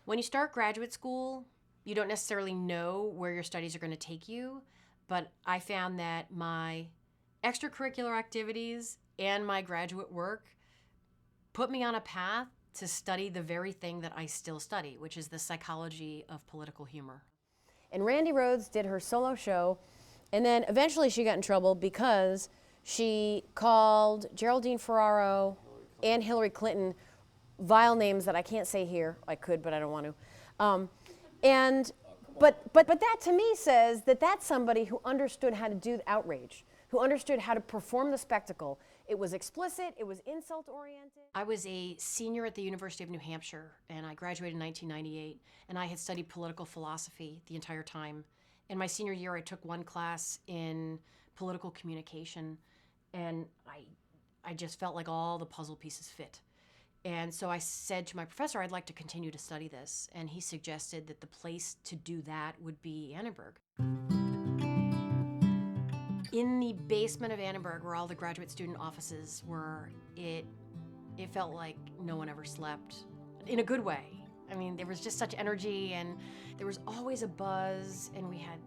When you start graduate school, you don't necessarily know where your studies are going to take you, but I found that my extracurricular activities and my graduate work put me on a path to study the very thing that I still study, which is the psychology of political humor. And Randy Rhodes did her solo show, and then eventually she got in trouble because she called Geraldine Ferraro and Hillary Clinton vile names that I can't say here. I could, but I don't want to. But that to me says that that's somebody who understood how to do the outrage, who understood how to perform the spectacle. It was explicit, it was insult-oriented. I was a senior at the University of New Hampshire, and I graduated in 1998, and I had studied political philosophy the entire time. In my senior year, I took one class in political communication, and I just felt like all the puzzle pieces fit. And so I said to my professor, I'd like to continue to study this. And he suggested that the place to do that would be Annenberg. In the basement of Annenberg, where all the graduate student offices were, it felt like no one ever slept, in a good way. I mean, there was just such energy, and there was always a buzz, and we had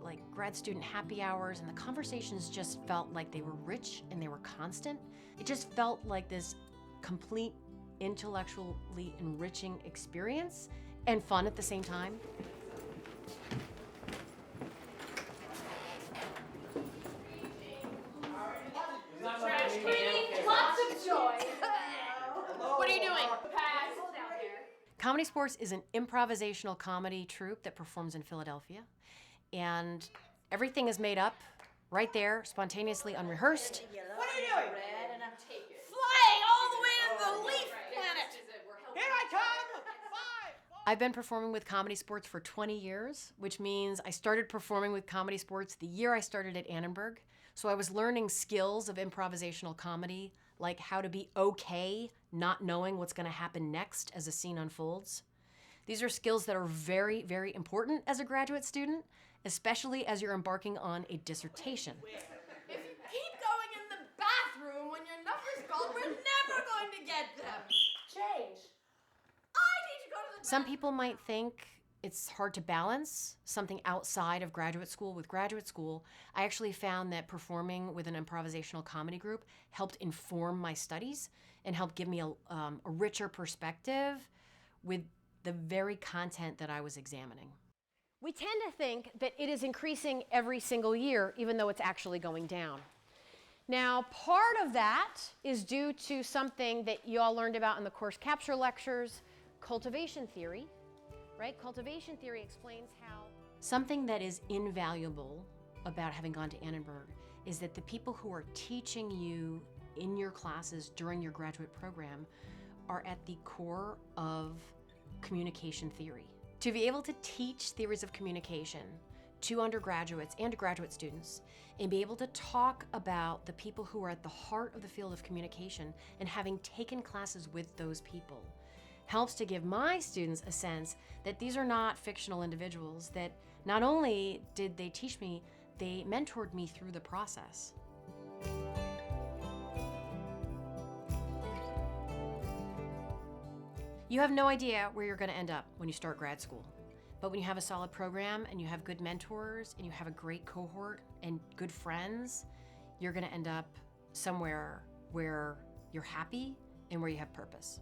like grad student happy hours, and the conversations just felt like they were rich and they were constant. It just felt like this complete intellectually enriching experience and fun at the same time. Trash cleaning, lots of joy. What are you doing? Pass. Hold down here. Comedy Sports is an improvisational comedy troupe that performs in Philadelphia. And everything is made up right there, spontaneously unrehearsed. What are you doing? Take it. Flying all the way to the leaf planet. Here I come. 5. I've been performing with Comedy Sports for 20 years, which means I started performing with Comedy Sports the year I started at Annenberg. So I was learning skills of improvisational comedy, like how to be okay not knowing what's going to happen next as a scene unfolds. These are skills that are very, very important as a graduate student, especially as you're embarking on a dissertation. If you keep going in the bathroom when your number's called, we're never going to get them. Change. I need to go to the Some people might think it's hard to balance something outside of graduate school with graduate school. I actually found that performing with an improvisational comedy group helped inform my studies and helped give me a richer perspective with the very content that I was examining. We tend to think that it is increasing every single year, even though it's actually going down. Now, part of that is due to something that you all learned about in the course capture lectures, cultivation theory, right? Cultivation theory explains how something that is invaluable about having gone to Annenberg is that the people who are teaching you in your classes during your graduate program are at the core of communication theory. To be able to teach theories of communication to undergraduates and to graduate students and be able to talk about the people who are at the heart of the field of communication and having taken classes with those people helps to give my students a sense that these are not fictional individuals, that not only did they teach me, they mentored me through the process. You have no idea where you're going to end up when you start grad school. But when you have a solid program and you have good mentors and you have a great cohort and good friends, you're going to end up somewhere where you're happy and where you have purpose.